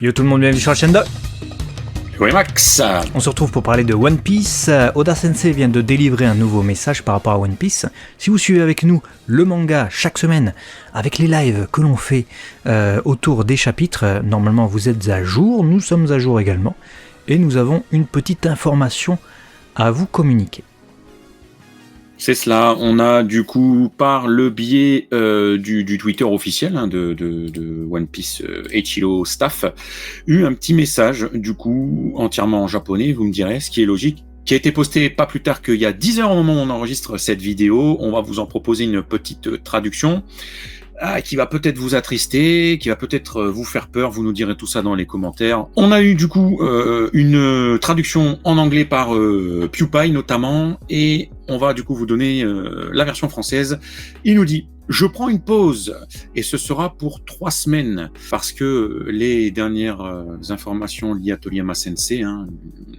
Yo tout le monde, bienvenue sur la chaîne de... Oui Max. On se retrouve pour parler de One Piece. Oda Sensei vient de délivrer un nouveau message par rapport à One Piece. Si vous suivez avec nous le manga chaque semaine, avec les lives que l'on fait autour des chapitres, normalement vous êtes à jour, nous sommes à jour également, et nous avons une petite information à vous communiquer. C'est cela, on a du coup par le biais du Twitter officiel de One Piece Eiichiro Staff, eu un petit message du coup entièrement en japonais, vous me direz, ce qui est logique, qui a été posté pas plus tard qu'il y a 10 heures au moment où on enregistre cette vidéo. On va vous en proposer une petite traduction qui va peut-être vous attrister, qui va peut-être vous faire peur, vous nous direz tout ça dans les commentaires. On a eu du coup une traduction en anglais par PewPie notamment, et on va du coup vous donner la version française. Il nous dit: je prends une pause, et ce sera pour 3 semaines, parce que les dernières informations liées à Toriyama Sensei,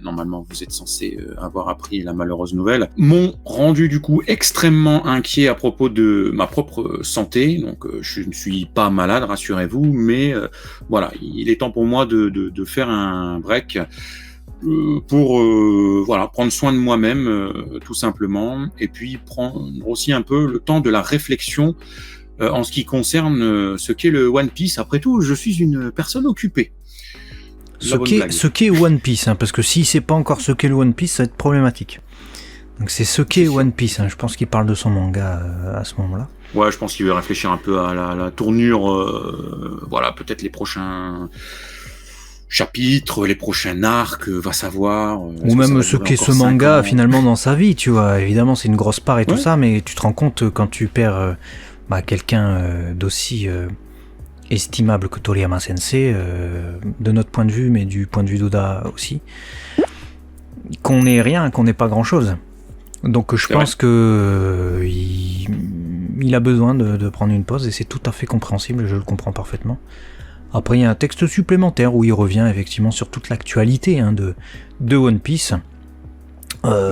normalement vous êtes censé avoir appris la malheureuse nouvelle, m'ont rendu du coup extrêmement inquiet à propos de ma propre santé. Donc je ne suis pas malade, rassurez-vous, mais voilà, il est temps pour moi de faire un break pour voilà, prendre soin de moi-même tout simplement, et puis prendre aussi un peu le temps de la réflexion en ce qui concerne ce qu'est le One Piece. Après tout, je suis une personne occupée. Ce qu'est One Piece, parce que si c'est pas encore ce qu'est le One Piece, ça va être problématique. Donc c'est ce qu'est One Piece, je pense qu'il parle de son manga à ce moment-là. Ouais, je pense qu'il veut réfléchir un peu à la tournure, voilà, peut-être les prochains chapitres, les prochains arcs, va savoir. Ou même ce qu'est ce manga finalement dans sa vie, tu vois. Évidemment, c'est une grosse part et tout ça, mais tu te rends compte quand tu perds quelqu'un d'aussi estimable que Toriyama Sensei, de notre point de vue, mais du point de vue d'Oda aussi, qu'on n'est rien, qu'on n'est pas grand-chose. Donc je pense que il a besoin de prendre une pause, et c'est tout à fait compréhensible, je le comprends parfaitement. Après, il y a un texte supplémentaire où il revient effectivement sur toute l'actualité de One Piece.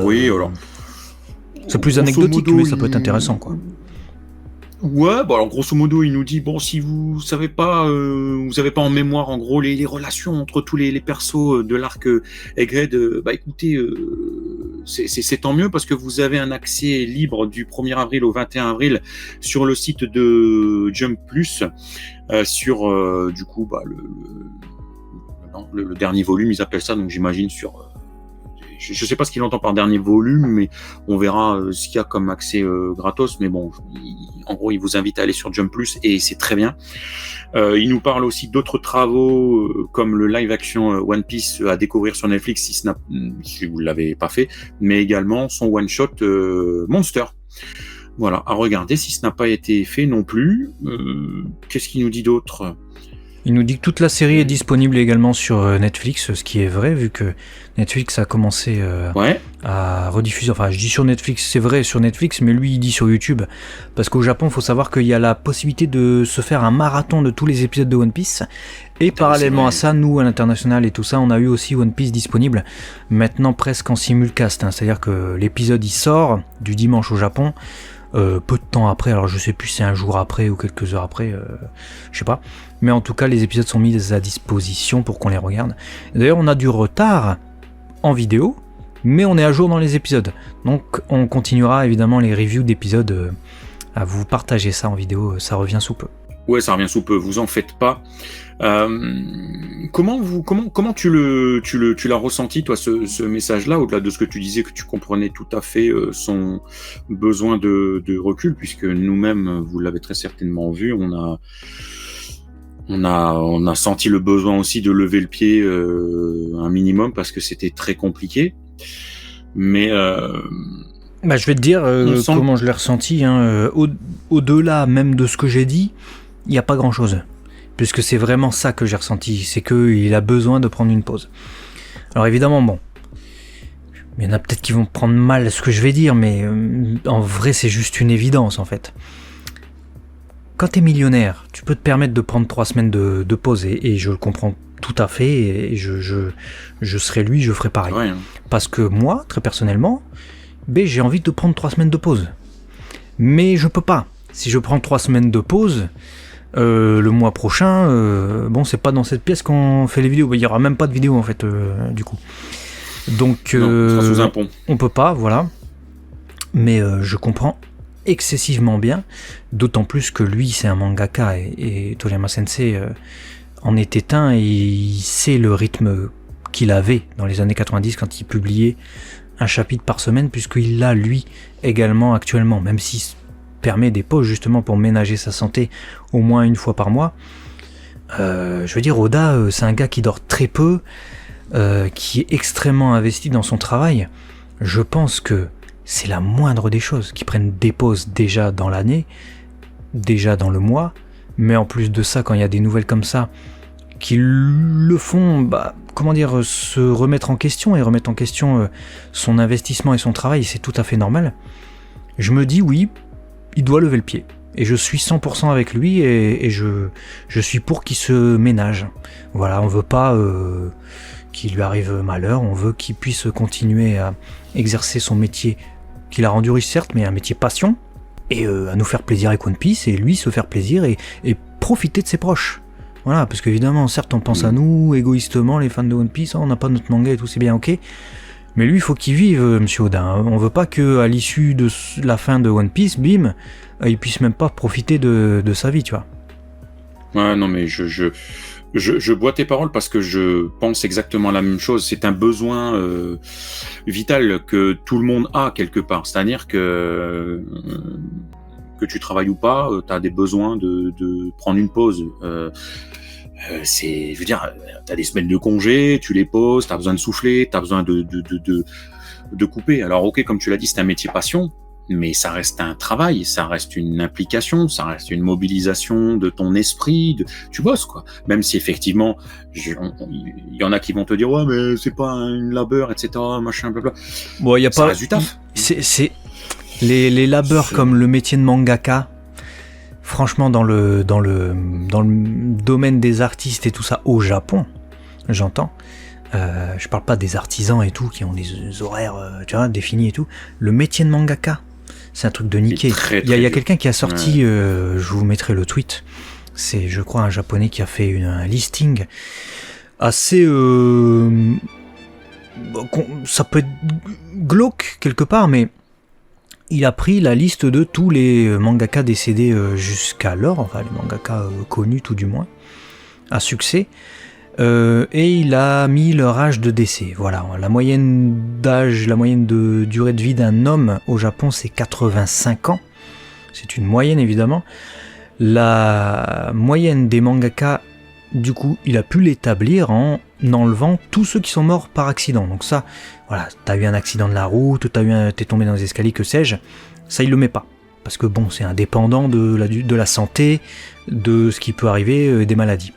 Oui, alors. C'est plus anecdotique, mais ça peut être intéressant, quoi. Ouais, bon alors grosso modo, il nous dit, bon, si vous savez pas, vous avez pas en mémoire en gros les relations entre tous les persos de l'arc Egghead, écoutez, c'est tant mieux, parce que vous avez un accès libre du 1er avril au 21 avril sur le site de Jump Plus, sur du coup le dernier volume, ils appellent ça, donc j'imagine sur je sais pas ce qu'il entend par dernier volume, mais on verra ce qu'il y a comme accès gratos. Mais bon, en gros, il vous invite à aller sur Jump Plus, et c'est très bien. Il nous parle aussi d'autres travaux comme le live action One Piece à découvrir sur Netflix si vous l'avez pas fait, mais également son one shot Monster. Voilà, à regarder si ce n'a pas été fait non plus. Qu'est-ce qu'il nous dit d'autre ? Il nous dit que toute la série est disponible également sur Netflix, ce qui est vrai, vu que Netflix a commencé à rediffuser. Enfin, je dis sur Netflix, c'est vrai sur Netflix, mais lui il dit sur YouTube, parce qu'au Japon, il faut savoir qu'il y a la possibilité de se faire un marathon de tous les épisodes de One Piece, et parallèlement à ça, nous à l'international et tout ça, on a eu aussi One Piece disponible, maintenant presque en simulcast, c'est-à-dire que l'épisode il sort du dimanche au Japon, peu de temps après, alors je sais plus si c'est un jour après ou quelques heures après, je sais pas, mais en tout cas les épisodes sont mis à disposition pour qu'on les regarde. D'ailleurs on a du retard en vidéo, mais on est à jour dans les épisodes, donc on continuera évidemment les reviews d'épisodes à vous partager ça en vidéo, ça revient sous peu. Ouais, ça revient sous peu, vous en faites pas. Comment tu l'as ressenti, toi, ce message-là, au-delà de ce que tu disais, que tu comprenais tout à fait son besoin de recul, puisque nous-mêmes, vous l'avez très certainement vu, on a senti le besoin aussi de lever le pied un minimum, parce que c'était très compliqué. Mais je vais te dire comment je l'ai ressenti, au-delà même de ce que j'ai dit, il n'y a pas grand-chose. Puisque c'est vraiment ça que j'ai ressenti, c'est qu'il a besoin de prendre une pause. Alors évidemment, il y en a peut-être qui vont prendre mal ce que je vais dire, mais en vrai c'est juste une évidence en fait. Quand t'es millionnaire, tu peux te permettre de prendre 3 semaines de pause, et je le comprends tout à fait, et je serais lui, je ferais pareil. Ouais. Parce que moi, très personnellement, j'ai envie de prendre 3 semaines de pause. Mais je peux pas. Si je prends 3 semaines de pause, Le mois prochain, bon, c'est pas dans cette pièce qu'on fait les vidéos. Il y aura même pas de vidéo en fait, du coup. Donc, non, on sera sous un pont. On peut pas, voilà. Mais je comprends excessivement bien, d'autant plus que lui, c'est un mangaka et Toriyama Sensei en est un et il sait le rythme qu'il avait dans les années 90 quand il publiait un chapitre par semaine, puisqu'il l'a lui également actuellement, même s'il permet des pauses justement pour ménager sa santé au moins une fois par mois. Je veux dire, Oda, c'est un gars qui dort très peu, qui est extrêmement investi dans son travail. Je pense que c'est la moindre des choses, qu'ils prennent des pauses déjà dans l'année, déjà dans le mois, mais en plus de ça, quand il y a des nouvelles comme ça, qui le font, se remettre en question et remettre en question son investissement et son travail, c'est tout à fait normal. Je me dis oui, il doit lever le pied. Et je suis 100% avec lui et je suis pour qu'il se ménage. Voilà, on veut pas qu'il lui arrive malheur, on veut qu'il puisse continuer à exercer son métier qu'il a rendu riche certes, mais un métier passion, et à nous faire plaisir avec One Piece, et lui se faire plaisir et profiter de ses proches. Voilà, parce qu'évidemment, certes, on pense à nous, égoïstement, les fans de One Piece, on n'a pas notre manga et tout, c'est bien ok. Mais lui, il faut qu'il vive, Monsieur Oda. On veut pas qu'à l'issue de la fin de One Piece, bim, il puisse même pas profiter de sa vie, tu vois. Ouais, non, mais je bois tes paroles parce que je pense exactement la même chose. C'est un besoin vital que tout le monde a quelque part. C'est-à-dire que tu travailles ou pas, tu as des besoins de prendre une pause. Je veux dire, t'as des semaines de congé, tu les poses, t'as besoin de souffler, t'as besoin de couper. Alors ok, comme tu l'as dit, c'est un métier passion, mais ça reste un travail, ça reste une implication, ça reste une mobilisation de ton esprit, tu bosses quoi. Même si effectivement, il y en a qui vont te dire ouais mais c'est pas une labeur, etc. machin, blablabla. Bon, y a ça pas reste du taf. C'est les labeurs comme le métier de mangaka. Franchement, dans le domaine des artistes et tout ça, au Japon, j'entends, je parle pas des artisans et tout, qui ont des horaires définis et tout, le métier de mangaka, c'est un truc de niqué. Il y a quelqu'un qui a sorti, je vous mettrai le tweet, c'est je crois un japonais qui a fait un listing assez... ça peut être glauque quelque part, mais... Il a pris la liste de tous les mangaka décédés jusqu'alors, enfin les mangaka connus tout du moins, à succès, et il a mis leur âge de décès. Voilà, la moyenne de durée de vie d'un homme au Japon, c'est 85 ans. C'est une moyenne évidemment. La moyenne des mangaka, du coup, il a pu l'établir en enlevant tous ceux qui sont morts par accident. Donc ça, voilà, t'as eu un accident de la route, t'es tombé dans les escaliers, que sais-je, ça il le met pas. Parce que bon, c'est indépendant de la santé, de ce qui peut arriver, des maladies.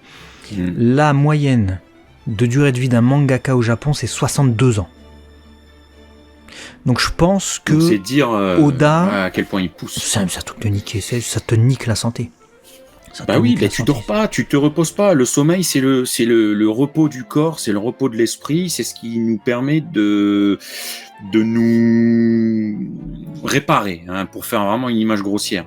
La moyenne de durée de vie d'un mangaka au Japon, c'est 62 ans. Donc je pense que c'est dire Oda, à quel point il pousse. C'est un truc de niquer, ça te nique la santé. Bah oui, mais tu dors pas, tu te reposes pas. Le sommeil, c'est le repos du corps, c'est le repos de l'esprit, c'est ce qui nous permet de nous réparer, pour faire vraiment une image grossière.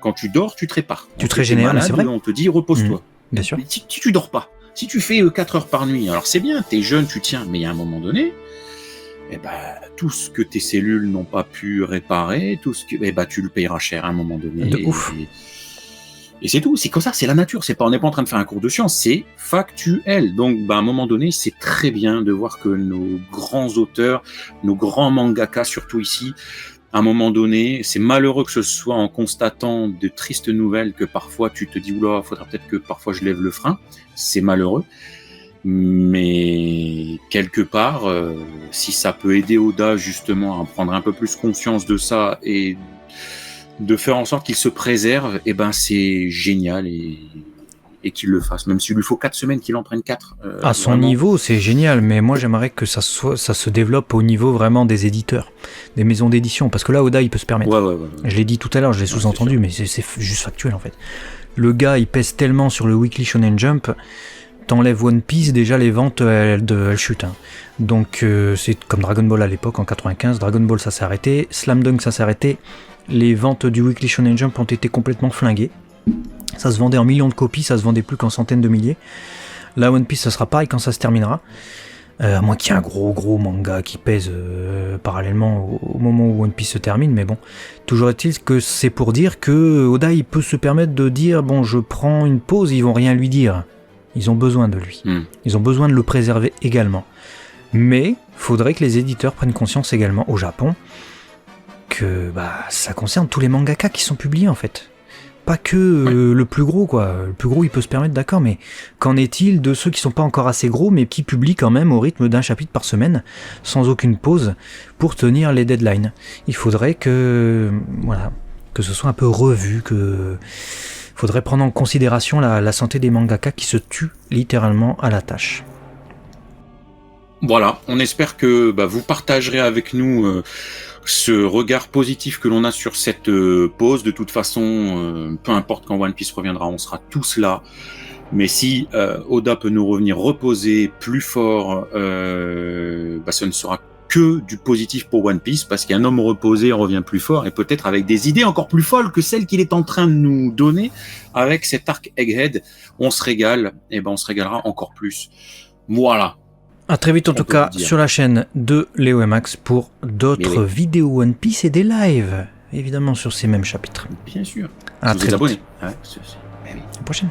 Quand tu dors, tu te répares. Tu te régénères, c'est vrai. On te dit repose-toi. Bien sûr. Si tu dors pas, si tu fais 4 heures par nuit, alors c'est bien, t'es jeune, tu tiens, mais il y a un moment donné, tout ce que tes cellules n'ont pas pu réparer, tu le payeras cher à un moment donné. De ouf. Et c'est tout, c'est comme ça, c'est la nature, on n'est pas en train de faire un cours de science, c'est factuel. Donc, à un moment donné, c'est très bien de voir que nos grands auteurs, nos grands mangaka, surtout ici, à un moment donné, c'est malheureux que ce soit en constatant de tristes nouvelles que parfois tu te dis, oula, faudra peut-être que parfois je lève le frein, c'est malheureux. Mais quelque part, si ça peut aider Oda justement à prendre un peu plus conscience de ça et de faire en sorte qu'il se préserve, c'est génial et qu'il le fasse. Même s'il lui faut 4 semaines, qu'il en prenne 4. À son vraiment. Niveau, c'est génial, mais moi j'aimerais que ça se développe au niveau vraiment des éditeurs, des maisons d'édition, parce que là, Oda, il peut se permettre. Ouais. Je l'ai dit tout à l'heure, je l'ai sous-entendu, mais c'est juste factuel en fait. Le gars, il pèse tellement sur le Weekly Shonen Jump, t'enlèves One Piece, déjà les ventes, elles chutent. Donc c'est comme Dragon Ball à l'époque, en 95, Dragon Ball ça s'est arrêté, Slam Dunk ça s'est arrêté, les ventes du Weekly Shonen Jump ont été complètement flinguées. Ça se vendait en millions de copies, ça se vendait plus qu'en centaines de milliers. Là, One Piece, ça sera pareil quand ça se terminera. À moins qu'il y ait un gros manga qui pèse parallèlement au moment où One Piece se termine, mais bon, toujours est-il que c'est pour dire que Oda il peut se permettre de dire bon, je prends une pause, ils vont rien lui dire. Ils ont besoin de lui. Ils ont besoin de le préserver également. Mais faudrait que les éditeurs prennent conscience également au Japon que ça concerne tous les mangaka qui sont publiés en fait. Pas que le plus gros, quoi. Le plus gros, il peut se permettre, d'accord, mais qu'en est-il de ceux qui sont pas encore assez gros, mais qui publient quand même au rythme d'un chapitre par semaine, sans aucune pause, pour tenir les deadlines? Il faudrait que ce soit un peu revu, faudrait prendre en considération la santé des mangaka qui se tuent littéralement à la tâche. Voilà, on espère que vous partagerez avec nous ce regard positif que l'on a sur cette pause. De toute façon, peu importe quand One Piece reviendra, on sera tous là. Mais si Oda peut nous revenir reposer plus fort, ce ne sera que du positif pour One Piece, parce qu'un homme reposé revient plus fort, et peut-être avec des idées encore plus folles que celles qu'il est en train de nous donner avec cet arc Egghead. On se régale, et on se régalera encore plus. Voilà. À très vite en tout cas sur la chaîne de Léo et Max pour d'autres vidéos One Piece et des lives, évidemment sur ces mêmes chapitres. Bien sûr. À très vite. Abonnez. À la prochaine.